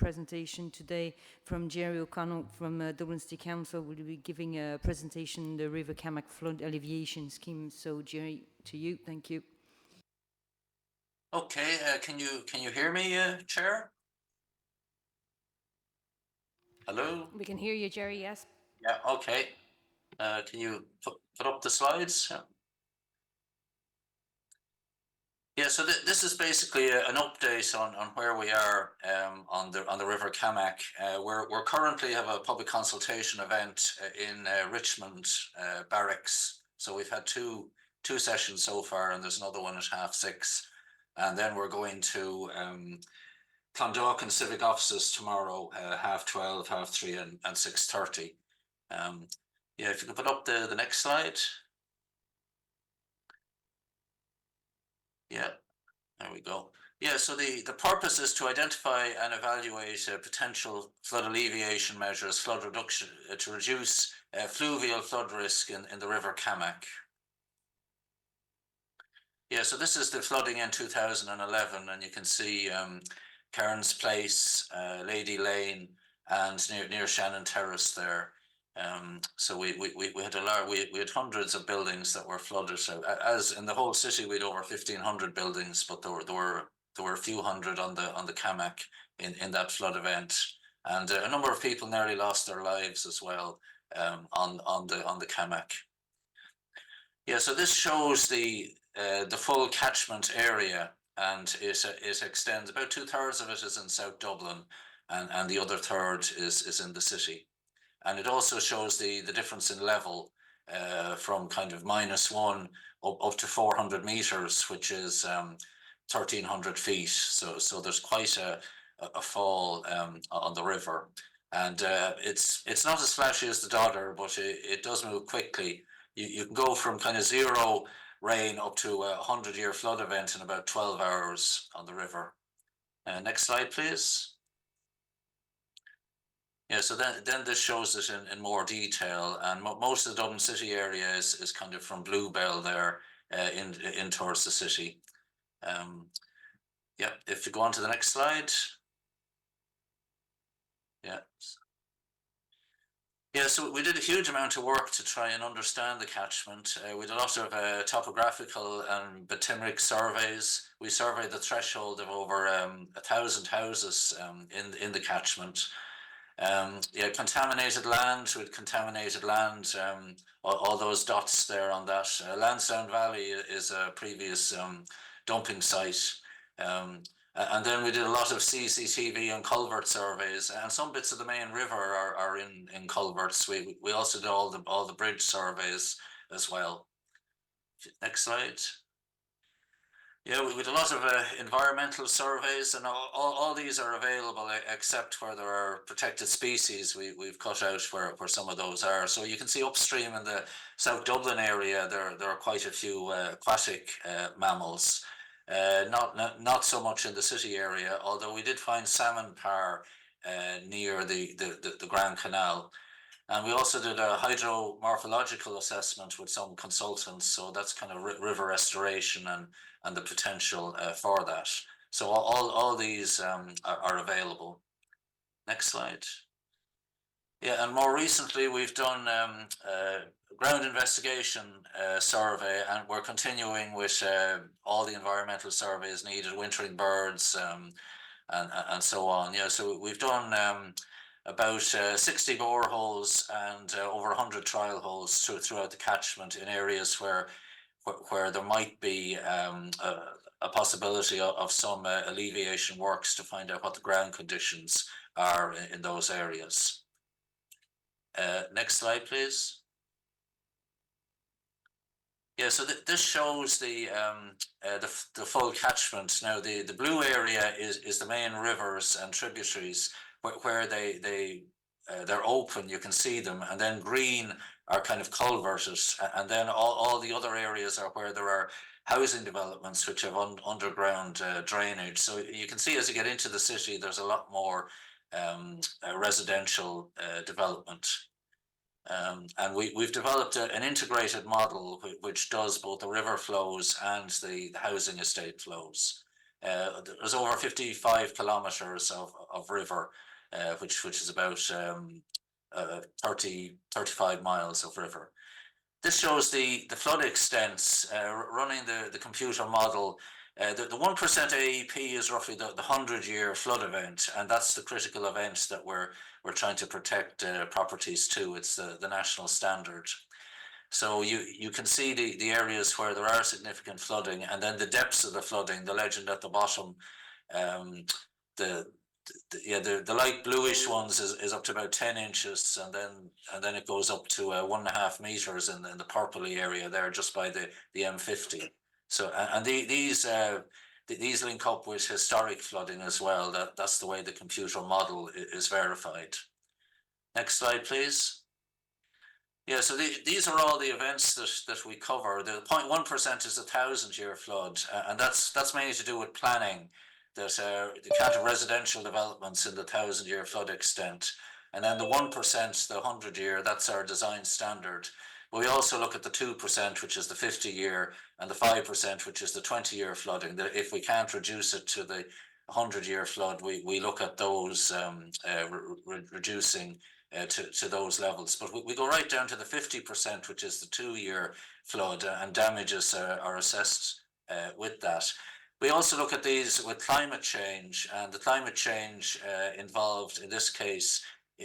presentation today from Jerry O'Connell from Dublin City Council. Will be giving a presentation on the River Camac flood alleviation scheme. So Jerry, to you, thank you. Okay, can you hear me, Chair? Hello? We can hear you, Jerry, yes. Yeah, okay. Can you put up the slides? Yeah, so this is basically an update on where we are on the River Camac. We're currently have a public consultation event in Richmond Barracks. So we've had two sessions so far, and there's another one at 6:30. And then we're going to Clondalkin Civic Offices tomorrow, 12:30, 3:30, and 6:30. Yeah, if you could put up the next slide. Yeah, there we go. Yeah, so the purpose is to identify and evaluate potential flood alleviation measures, flood reduction, to reduce fluvial flood risk in the River Camac. Yeah, so this is the flooding in 2011, and you can see Cairns Place, Lady Lane, and near Shannon Terrace there. So we had we had hundreds of buildings that were flooded. So as in the whole city, we had over 1,500 buildings, but there were a few hundred on the Camac in that flood event, and a number of people nearly lost their lives as well on the Camac. Yeah, so this shows the full catchment area, and it extends. About 2/3 of it is in South Dublin, and the other third is in the city. And it also shows the difference in level from kind of -1 up to 400 meters, which is 1,300 feet. So there's quite a fall on the river, and it's not as flashy as the Dodder, but it does move quickly. You can go from kind of zero rain up to a 100-year flood event in about 12 hours on the river. Next slide, please. Yeah, so then this shows it in more detail, and most of the Dublin City area is kind of from Bluebell there in towards the city. Yeah, if you go on to the next slide. Yeah. Yeah, so we did a huge amount of work to try and understand the catchment. We did a lot of topographical and bathymetric surveys. We surveyed the threshold of over 1,000 houses in the catchment. Yeah, contaminated land with contaminated land. All those dots there on that. Lansdowne Valley is a previous dumping site. And then we did a lot of CCTV and culvert surveys, and some bits of the main river are in culverts. We also did all the bridge surveys as well. Next slide. Yeah, we did a lot of environmental surveys, and all these are available except where there are protected species. We've cut out where some of those are. So you can see upstream in the South Dublin area, there are quite a few aquatic mammals. Not so much in the city area, although we did find salmon parr near the Grand Canal. And we also did a hydromorphological assessment with some consultants, so that's kind of river restoration and the potential for that. So all these are available. Next slide. Yeah, and more recently we've done ground investigation survey, and we're continuing with all the environmental surveys needed, wintering birds and so on. Yeah, so we've done about 60 boreholes and over 100 trial holes throughout the catchment in areas where there might be a possibility of some alleviation works to find out what the ground conditions are in those areas. Next slide, please. Yeah, so this shows the full catchment. Now, the blue area is the main rivers and tributaries where they're open. You can see them, and then green are kind of culverted, and then all the other areas are where there are housing developments which have underground drainage. So you can see as you get into the city, there's a lot more residential development. And we've developed an integrated model which does both the river flows and the housing estate flows. There's over 55 kilometers of river, which is about 35 miles of river. This shows the flood extents, running the computer model. The 1% AEP is roughly the 100-year flood event, and that's the critical event that we're trying to protect properties to. It's the national standard. So you can see the areas where there are significant flooding, and then the depths of the flooding, the legend at the bottom. The the light bluish ones is up to about 10 inches, and then it goes up to 1.5 meters in the purpley area there, just by the M50. So and these link up with historic flooding as well. That's the way the computer model is verified. Next slide, please. Yeah, so these are all the events that we cover. The 0.1% is a 1,000-year flood, and that's mainly to do with planning. That the count of residential developments in the 1,000-year flood extent, and then the 1%, the 100-year, that's our design standard. But we also look at the 2%, which is the 50-year, and the 5%, which is the 20-year flooding. That if we can't reduce it to the 100-year flood, we look at those reducing to those levels. But we go right down to the 50%, which is the 2-year flood, and damages are assessed with that. We also look at these with climate change, and the climate change involved, in this case,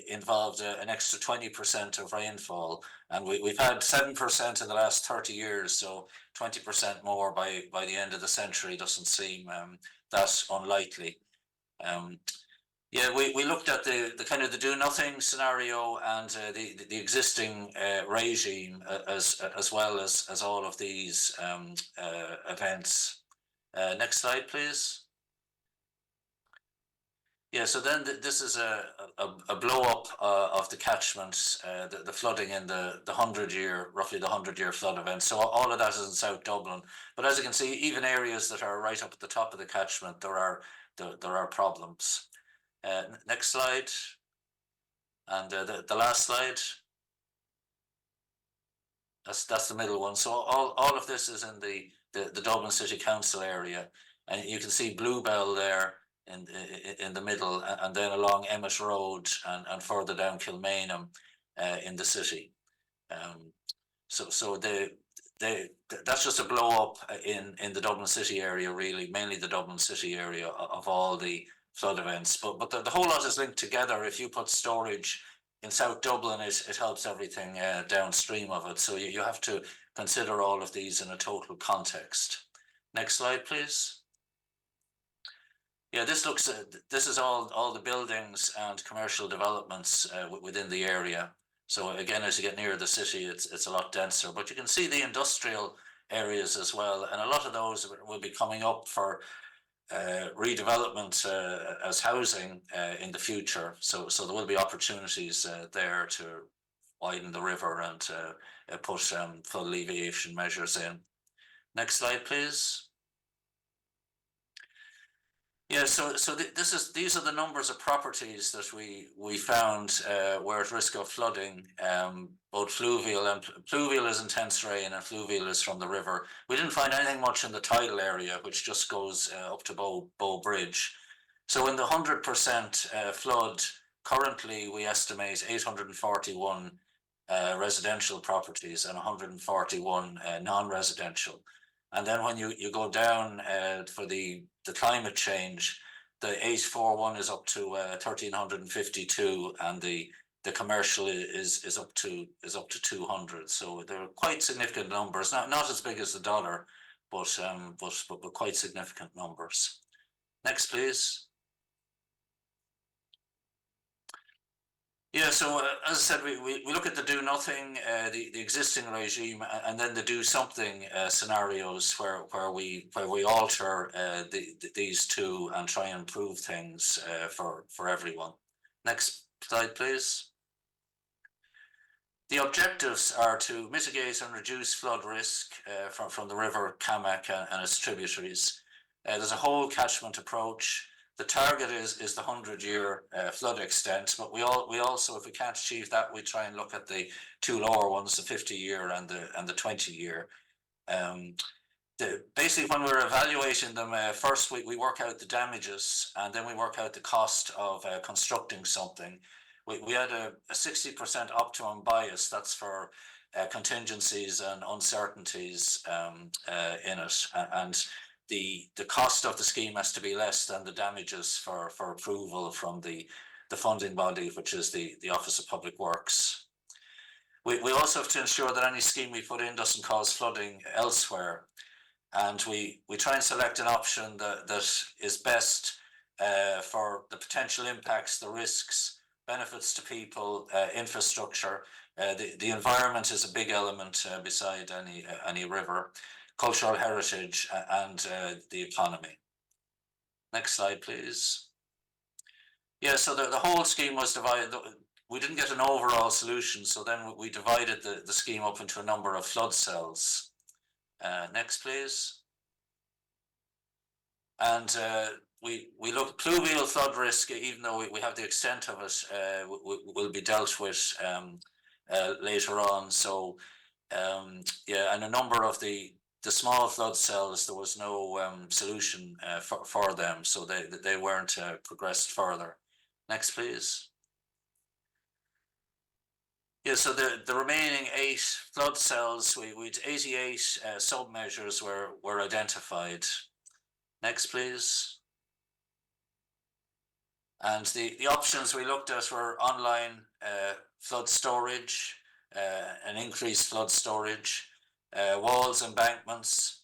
involved an extra 20% of rainfall, and we've had 7% in the last 30 years, so 20% more by the end of the century doesn't seem that unlikely. Yeah, we looked at the kind of the do nothing scenario and the existing regime as well as all of these events. Next slide, please. Yeah, so then this is a blow up of the catchment, the flooding in the 100-year, roughly the 100-year flood event. So all of that is in South Dublin. But as you can see, even areas that are right up at the top of the catchment, there are problems. Next slide, and the last slide. That's the middle one. So all of this is in the Dublin City Council area, and you can see Bluebell there in the middle, and then along Emmett Road and further down Kilmainham in the city. So that's just a blow up in the Dublin City area, really, mainly the Dublin City area of all the flood events. But the whole lot is linked together. If you put storage in South Dublin, it helps everything downstream of it. So you have to consider all of these in a total context. Next slide, please. Yeah, this is all the buildings and commercial developments within the area. So again, as you get near the city, it's a lot denser. But you can see the industrial areas as well, and a lot of those will be coming up for redevelopment as housing in the future. So there will be opportunities there to widen the river and put full alleviation measures in. Next slide, please. Yeah, so these are the numbers of properties that we found were at risk of flooding, both fluvial is intense rain, and fluvial is from the river. We didn't find anything much in the tidal area, which just goes up to Bow Bridge. So in the 100% flood, currently we estimate 841 residential properties and 141 non-residential. And then when you go down for the climate change, the 841 is up to 1,352, and the commercial is up to 200. So they're quite significant numbers. Not as big as the dollar, but quite significant numbers. Next, please. Yeah, so as I said, we look at the do nothing, the existing regime, and then the do something scenarios where we alter these two and try and improve things for everyone. Next slide, please. The objectives are to mitigate and reduce flood risk from the river Camac and its tributaries. There's a whole catchment approach. The target is the 100-year flood extent, but we also, if we can't achieve that, we try and look at the two lower ones, the 50-year and the 20-year. basically when we're evaluating them, first we work out the damages, and then we work out the cost of constructing something. We had a 60% optimum bias. That's for contingencies and uncertainties in it, and the cost of the scheme has to be less than the damages for approval from the funding body, which is the Office of Public Works. We also have to ensure that any scheme we put in doesn't cause flooding elsewhere, and we try and select an option that is best for the potential impacts, the risks, benefits to people, infrastructure. The environment is a big element beside any river, cultural heritage, and the economy. Next slide, please. Yeah, so the whole scheme was divided. We didn't get an overall solution, so then we divided the scheme up into a number of flood cells. Next, please. And we look pluvial flood risk, even though we have the extent of it, will be dealt with later on. So yeah, and a number of the small flood cells, there was no solution for them, so they weren't progressed further. Next, please. Yeah, so the remaining 8 flood cells, we'd 88 sub-measures were identified. Next, please. And the options we looked at were online flood storage, an increased flood storage, walls, embankments,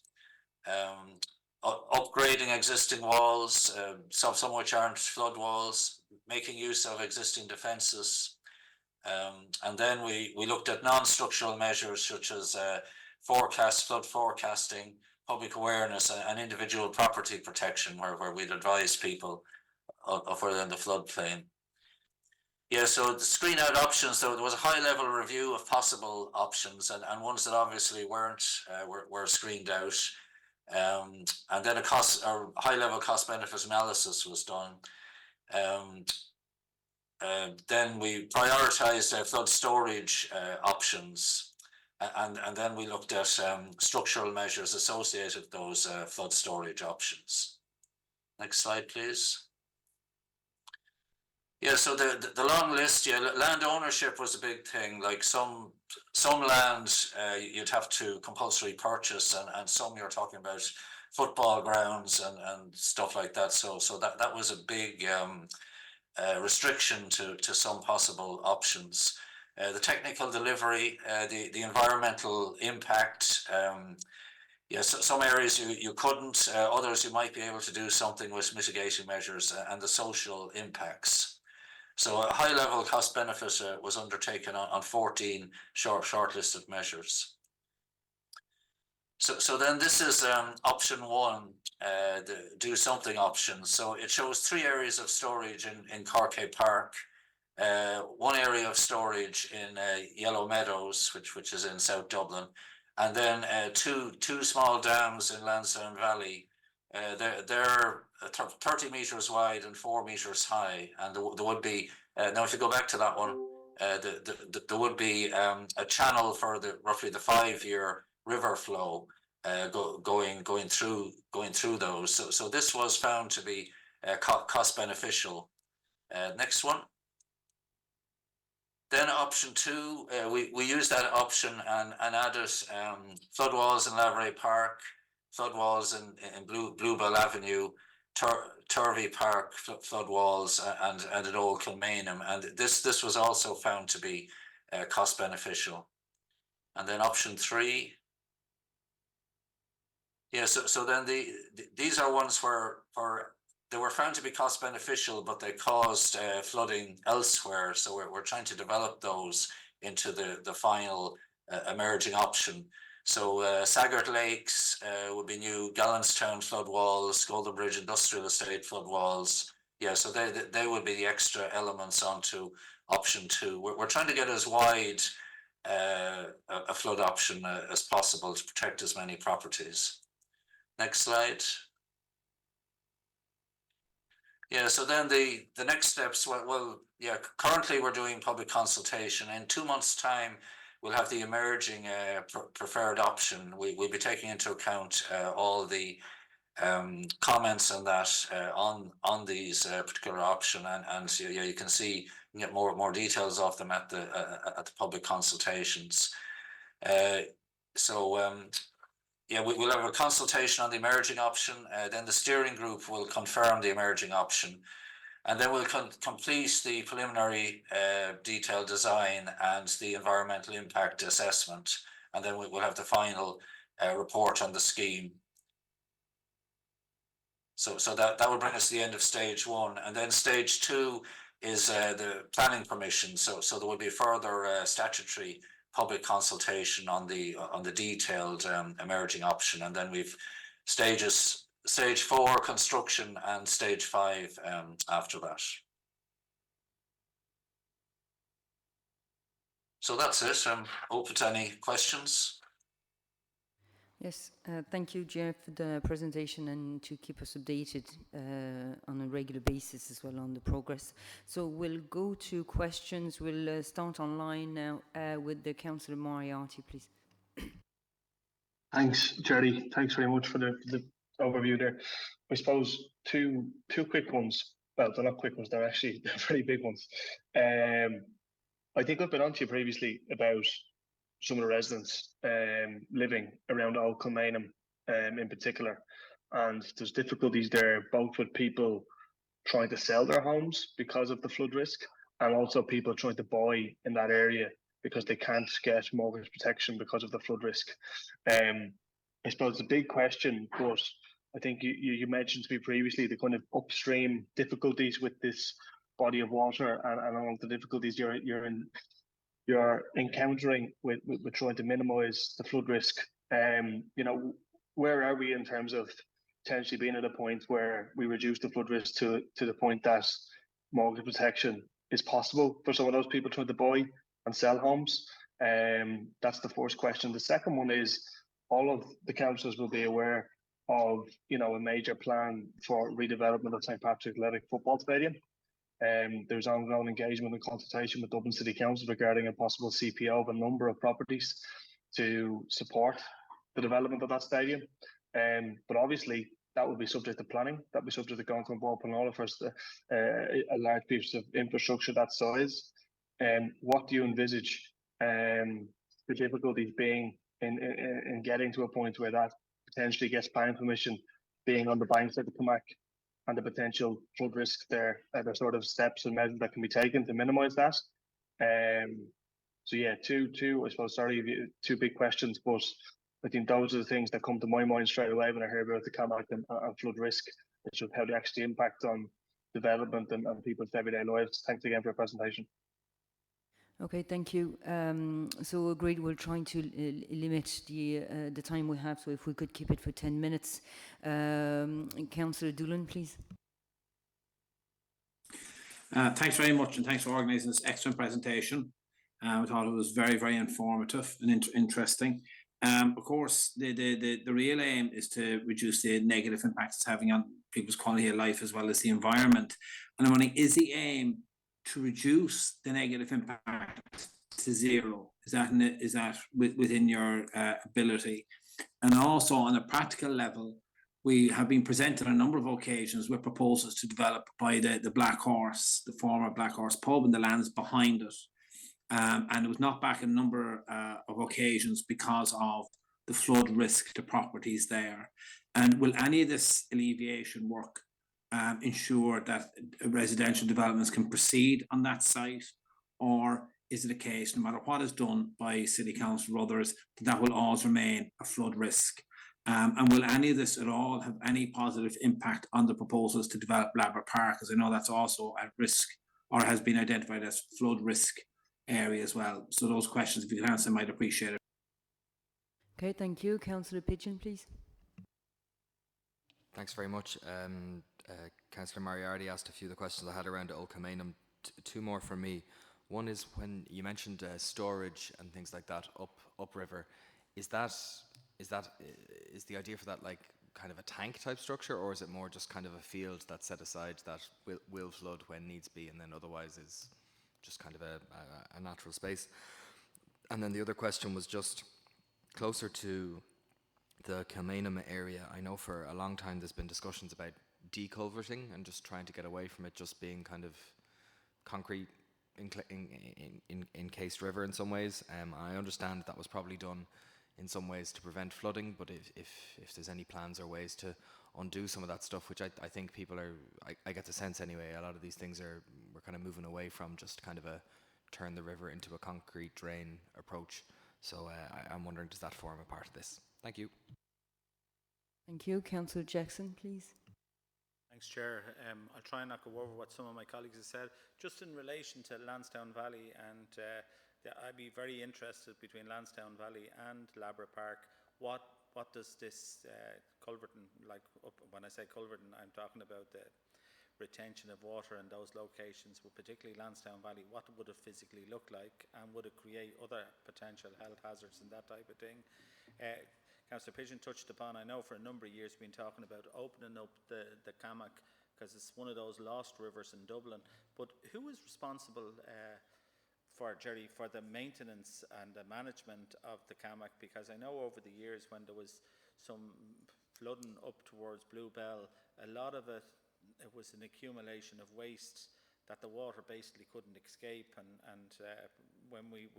upgrading existing walls, some which aren't flood walls, making use of existing defences. And then we looked at non-structural measures such as flood forecasting, public awareness, and individual property protection, where we'd advise people of where they're in the floodplain. Yeah, so the screen out options, so there was a high level review of possible options and ones that obviously weren't were screened out. And then a high level cost benefit analysis was done. Then we prioritized flood storage options, and then we looked at structural measures associated with those flood storage options. Next slide, please. Yeah, so the long list, yeah, land ownership was a big thing. Like some land you'd have to compulsory purchase, and some you're talking about football grounds and stuff like that. So that was a big restriction to some possible options. The technical delivery, the environmental impact. Yes, some areas you couldn't, others you might be able to do something with mitigation measures, and the social impacts. So a high level cost benefit was undertaken on 14 shortlisted measures. So then this is option 1, the do something option. So it shows 3 areas of storage in Corkay Park, 1 area of storage in Yellow Meadows, which is in South Dublin, and then two small dams in Lansdowne Valley. They're 30 meters wide and 4 meters high, and there would be now if you go back to that one, there would be a channel for roughly the 5-year river flow going through those. So this was found to be cost beneficial. Next one. Then option 2, we used that option and added flood walls in Laveray Park, flood walls in Bluebell Avenue, Turvey Park flood walls, and at Old Kilmainham, and this was also found to be cost beneficial. And then option 3. Yeah, so then these are ones where they were found to be cost beneficial, but they caused flooding elsewhere. So we're trying to develop those into the final emerging option. So Saggart Lakes would be new, Gallanstown flood walls, Golden Bridge Industrial Estate flood walls. Yeah, so they would be the extra elements onto option 2. We're trying to get as wide a flood option as possible to protect as many properties. Next slide. Yeah, so then the next steps, well, yeah, currently we're doing public consultation. In 2 months' time, we'll have the emerging preferred option. We'll be taking into account all the comments on that on these particular option, and so, yeah, you can see, you can get more details of them at the public consultations. Yeah, we'll have a consultation on the emerging option. Then the steering group will confirm the emerging option, and then we'll complete the preliminary detailed design and the environmental impact assessment, and then we'll have the final report on the scheme. So that will bring us to the end of stage one, and then stage two is the planning permission. So there will be further statutory public consultation on the detailed emerging option, and then we've stage 4 construction and stage 5 after that. So that's it. Open to any questions. Yes, thank you, Jeff, for the presentation and to keep us updated on a regular basis as well on the progress. So we'll go to questions. We'll start online now with the Councillor Moriarty, please. Thanks, Jerry. Thanks very much for the overview there. I suppose two quick ones. Well, they're not quick ones, they're actually very big ones. I think I've been on to you previously about some of the residents living around Old Kilmainham in particular, and there's difficulties there both with people trying to sell their homes because of the flood risk, and also people trying to buy in that area because they can't get mortgage protection because of the flood risk. I suppose the big question, but I think you mentioned to me previously the kind of upstream difficulties with this body of water and all the difficulties you're encountering with trying to minimise the flood risk. You know, where are we in terms of potentially being at a point where we reduce the flood risk to the point that mortgage protection is possible for some of those people trying to buy and sell homes? That's the first question. The second one is, all of the councillors will be aware of, you know, a major plan for redevelopment of St. Patrick's Athletic Football Stadium. There's ongoing engagement and consultation with Dublin City Council regarding a possible CPO of a number of properties to support the development of that stadium. But obviously that will be subject to planning. That will be subject to going to involve all of us, a large piece of infrastructure that size. What do you envisage the difficulties being in getting to a point where that potentially gets planning permission, being on the banks of the Camac, and the potential flood risk there? Are there sort of steps and measures that can be taken to minimise that? So yeah, two I suppose, sorry, two big questions, but I think those are the things that come to my mind straight away when I hear about the Camac and flood risk, which is how they actually impact on development and people's everyday lives. Thanks again for your presentation. Okay, thank you. So agreed, we're trying to limit the time we have, so if we could keep it for 10 minutes. Councillor Doolan, please. Thanks very much, and thanks for organising this excellent presentation. I thought it was very, very informative and interesting. Of course, the real aim is to reduce the negative impacts it's having on people's quality of life as well as the environment. And I'm wondering, is the aim to reduce the negative impact to zero? Is that within your ability? And also on a practical level, we have been presented on a number of occasions with proposals to develop by the Black Horse, the former Black Horse pub, and the lands behind it. And it was knocked back a number of occasions because of the flood risk to properties there. And will any of this alleviation work ensure that residential developments can proceed on that site, or is it a case, no matter what is done by City Council or others, that will always remain a flood risk? And will any of this at all have any positive impact on the proposals to develop Labbert Park, as I know that's also at risk or has been identified as flood risk area as well? So those questions, if you can answer, I might appreciate it. Okay, thank you. Councillor Pigeon, please. Thanks very much. Councillor Moriarty asked a few of the questions I had around Old Kilmainham. Two more from me. One is when you mentioned storage and things like that upriver. Is the idea for that like kind of a tank type structure, or is it more just kind of a field that's set aside that will flood when needs be, and then otherwise is just kind of a natural space? And then the other question was just closer to the Camac area. I know for a long time there's been discussions about deculverting and just trying to get away from it just being kind of concrete encased river in some ways. I understand that was probably done in some ways to prevent flooding, but if there's any plans or ways to undo some of that stuff, which I think people are, I get the sense anyway, a lot of these things we're kind of moving away from just kind of a turn the river into a concrete drain approach. So I'm wondering, does that form a part of this? Thank you. Thank you. Councillor Jackson, please. Thanks, Chair. I'll try and not go over what some of my colleagues have said. Just in relation to Lansdowne Valley, and I'd be very interested between Lansdowne Valley and Labra Park. What does this culverting, like when I say culverting, I'm talking about the retention of water in those locations, but particularly Lansdowne Valley, what would it physically look like, and would it create other potential health hazards and that type of thing? Councillor Pigeon touched upon, I know for a number of years been talking about opening up the Camac, because it's one of those lost rivers in Dublin. But who is responsible for the maintenance and the management of the Camac? Because I know over the years when there was some flooding up towards Bluebell, a lot of it was an accumulation of waste that the water basically couldn't escape, and when we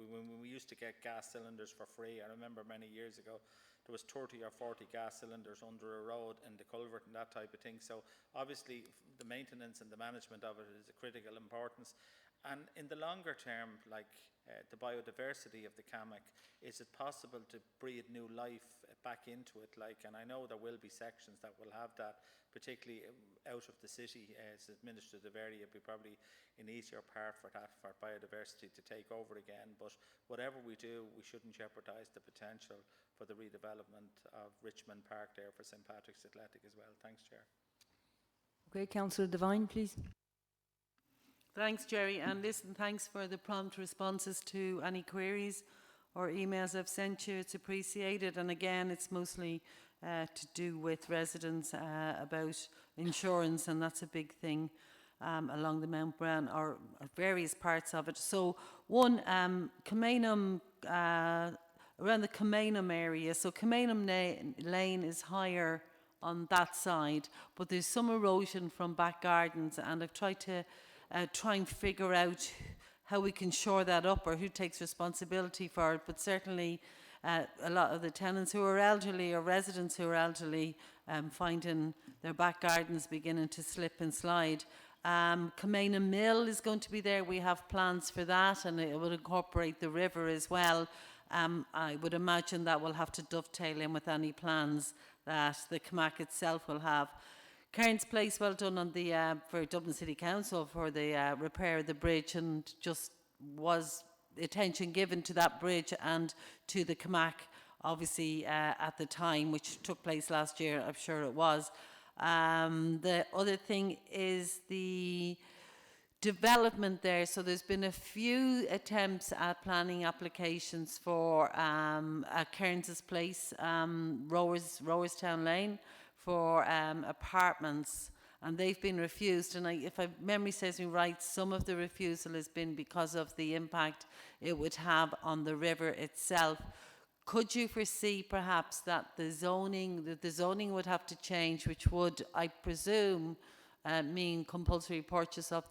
used to get gas cylinders for free, I remember many years ago, there was 30 or 40 gas cylinders under a road in the culvert and that type of thing. So obviously the maintenance and the management of it is a critical importance. And in the longer term, like the biodiversity of the Camac, is it possible to breathe new life back into it? And I know there will be sections that will have that, particularly out of the city as administrative area. It'd be probably an easier part for biodiversity to take over again. But whatever we do, we shouldn't jeopardise the potential for the redevelopment of Richmond Park there for St. Patrick's Athletic as well. Thanks, Chair. Okay, Councillor Devine, please. Thanks, Jerry, and listen, thanks for the prompt responses to any queries or emails I've sent you. It's appreciated, and again, it's mostly to do with residents about insurance, and that's a big thing along the Mount Brown or various parts of it. So, one, Camac, around the Camac area. So Camac Lane is higher on that side, but there's some erosion from back gardens, and I've tried to try and figure out how we can shore that up or who takes responsibility for it. But certainly a lot of the tenants who are elderly or residents who are elderly finding their back gardens beginning to slip and slide. Camac Mill is going to be there. We have plans for that, and it will incorporate the river as well. I would imagine that will have to dovetail in with any plans that the Camac itself will have. Cairns Place, well done on the for Dublin City Council for the repair of the bridge, and just was attention given to that bridge and to the Camac, obviously at the time, which took place last year, I'm sure it was. The other thing is the development there. So there's been a few attempts at planning applications for at Cairns Place, Rowerstown Lane, for apartments, and they've been refused. And if my memory serves me right, some of the refusal has been because of the impact it would have on the river itself. Could you foresee perhaps that the zoning would have to change, which would, I presume, mean compulsory purchase of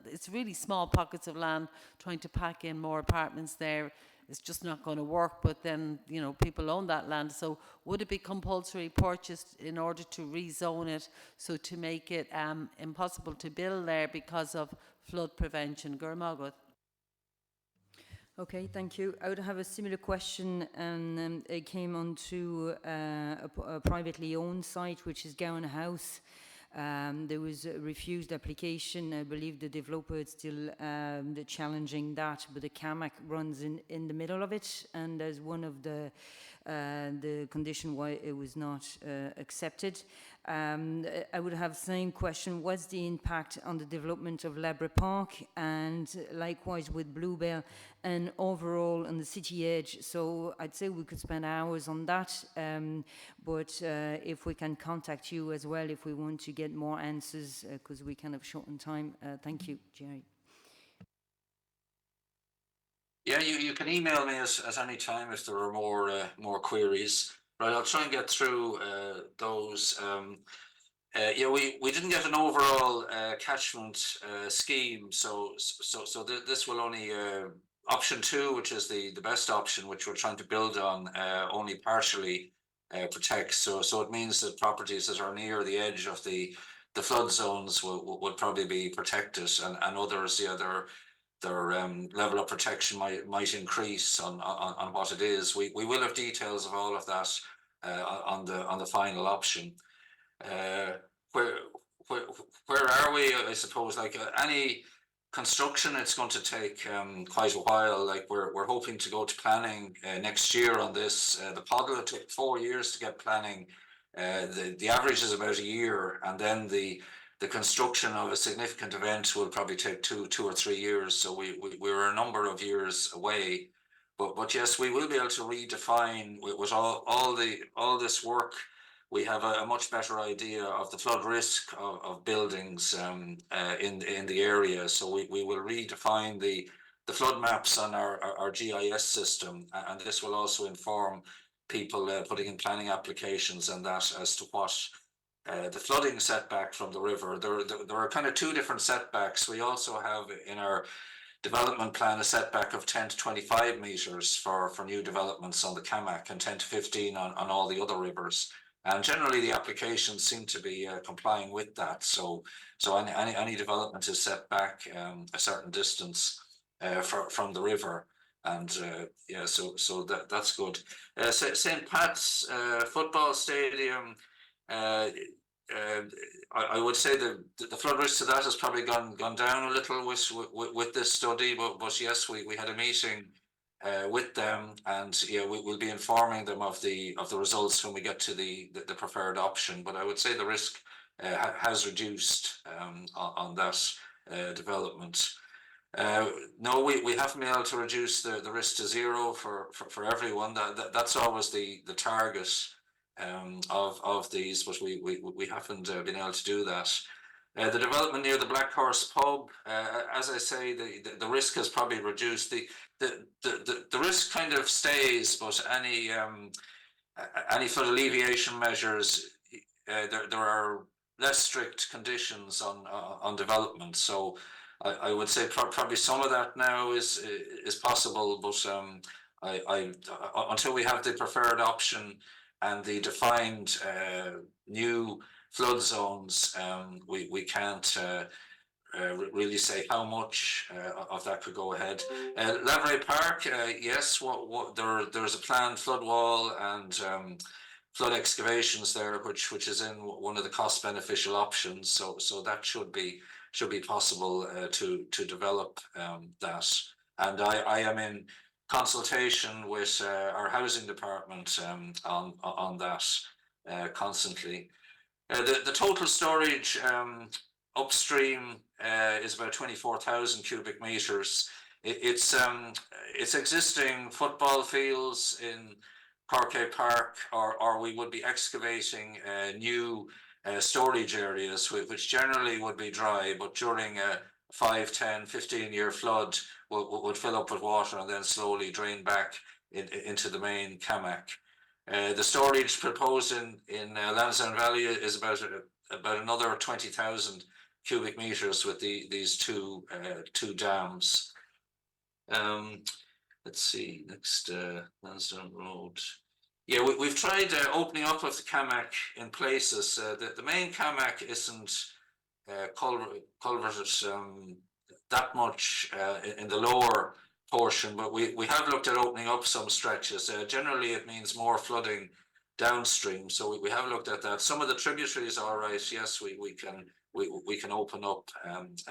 it's really small pockets of land? Trying to pack in more apartments there is just not going to work, but then, you know, people own that land. So would it be compulsory purchased in order to rezone it, so to make it impossible to build there because of flood prevention? Gurmagot. Okay, thank you. I would have a similar question, and it came onto a privately owned site, which is Gowan House. There was a refused application. I believe the developer is still challenging that, but the Camac runs in the middle of it, and as one of the condition why it was not accepted. I would have the same question: what's the impact on the development of Labra Park, and likewise with Bluebell, and overall on the city edge? So I'd say we could spend hours on that, but if we can contact you as well if we want to get more answers, because we kind of short on time. Thank you, Jerry. Yeah, you can email me at any time if there are more queries. Right, I'll try and get through those. Yeah, we didn't get an overall catchment scheme, so this will only option two, which is the best option, which we're trying to build on, only partially protects. So it means that properties that are near the edge of the flood zones will probably be protected, and others, yeah, their level of protection might increase on what it is. We will have details of all of that on the final option. Uh, where where where are we? I suppose like any construction, it's going to take quite a while. Like we're hoping to go to planning next year on this. The Podle took 4 years to get planning. The average is about a year, and then the construction of a significant event will probably take 2 or 3 years. So we're a number of years away. But yes, we will be able to redefine with all this work. We have a much better idea of the flood risk of buildings in the area. So we will redefine the flood maps on our GIS system, and this will also inform people putting in planning applications and that as to what the flooding setback from the river. There are kind of two different setbacks. We also have in our development plan a setback of 10 to 25 meters for new developments on the Camac, and 10 to 15 on all the other rivers. And generally the applications seem to be complying with that. So any development is set back a certain distance from the river. And yeah, so that's good. St. Pat's football stadium, I would say the flood risk to that has probably gone down a little with this study, but yes, we had a meeting with them, and yeah, we'll be informing them of the results when we get to the preferred option. But I would say the risk has reduced on that development. No, we haven't been able to reduce the risk to zero for everyone. That's always the target of these, but we haven't been able to do that. The development near the Black Horse pub, as I say, the risk has probably reduced. The risk kind of stays, but any flood alleviation measures, there are less strict conditions on development. So I would say probably some of that now is possible, but until we have the preferred option and the defined new flood zones, we can't really say how much of that could go ahead. Lavery Park, yes, there's a planned flood wall and flood excavations there, which is in one of the cost beneficial options. So that should be possible to develop that. And I am in consultation with our housing department on that constantly. The total storage upstream is about 24,000 cubic meters. It's existing football fields in Corkay Park, or we would be excavating new storage areas, which generally would be dry, but during a 5, 10, 15-year flood would fill up with water and then slowly drain back into the main Camac. The storage proposed in Lansdowne Valley is about another 20,000 cubic meters with these two dams. Let's see, next Lansdowne Road. Yeah, we've tried opening up of the Camac in places. The main Camac isn't culverted that much in the lower portion, but we have looked at opening up some stretches. Generally, it means more flooding downstream, so we have looked at that. Some of the tributaries, all right, yes, we can open up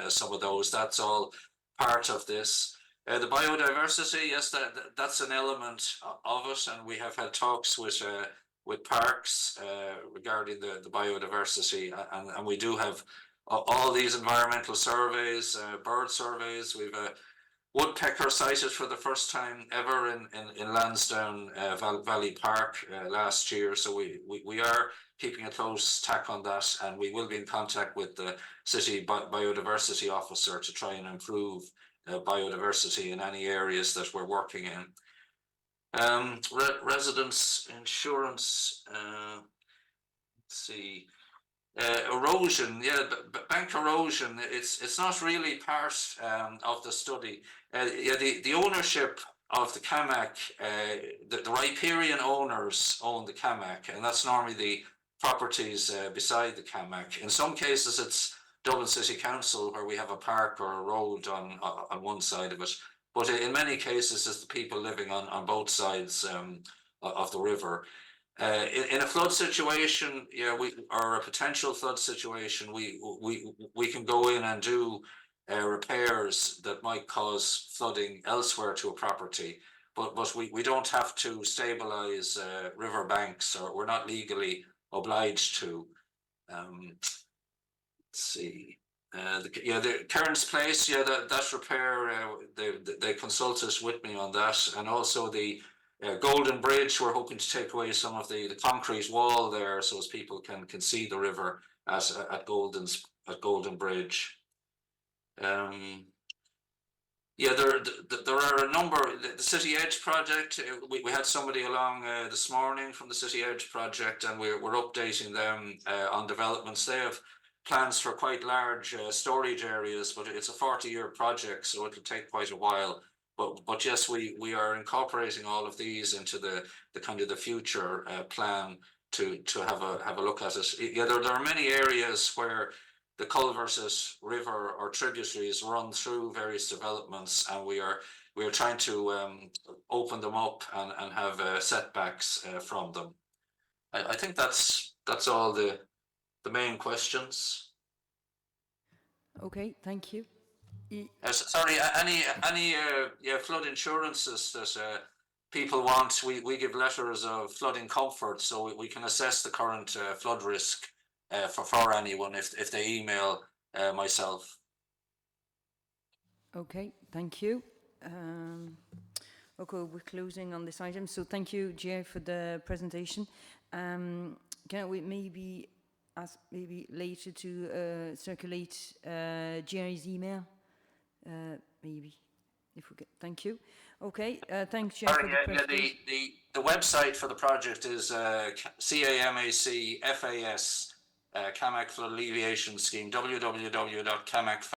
some of those. That's all part of this. The biodiversity, yes, that's an element of it, and we have had talks with parks regarding the biodiversity, and we do have all these environmental surveys, bird surveys. We've woodpecker sighted for the first time ever in Lansdowne Valley Park last year. So we are keeping a close tack on that, and we will be in contact with the city biodiversity officer to try and improve biodiversity in any areas that we're working in. Residence insurance, let's see. Erosion, yeah, bank erosion. It's not really part of the study. Yeah, the ownership of the Camac, the riparian owners own the Camac, and that's normally the properties beside the Camac. In some cases, it's Dublin City Council, where we have a park or a road on one side of it. But in many cases, it's the people living on both sides of the river. In a flood situation, yeah, or a potential flood situation, we can go in and do repairs that might cause flooding elsewhere to a property, but we don't have to stabilize river banks, or we're not legally obliged to. Let's see. The Cairns Place, yeah, that repair, they consulted with me on that, and also the Golden Bridge. We're hoping to take away some of the concrete wall there, so as people can see the river at Golden Bridge. Yeah, there are a number. The City Edge project. We had somebody along this morning from the City Edge project, and we're updating them on developments. They have plans for quite large storage areas, but it's a 40-year project, so it'll take quite a while. But yes, we are incorporating all of these into the kind of the future plan to have a look at it. Yeah, there are many areas where the culverted river or tributaries run through various developments, and we are trying to open them up and have setbacks from them. I think that's all the main questions. Okay, thank you. Sorry, any flood insurances that people want, we give letters of flooding comfort, so we can assess the current flood risk for anyone if they email myself. Okay, thank you. Okay, we're closing on this item. So thank you, Jerry, for the presentation. Can we maybe ask later to circulate Jerry's email? Maybe, if we get. Thank you. Okay, thanks, Jerry, for the presentation. The website for the project is CAMAC FAS, Camac Flood Alleviation Scheme, www.camac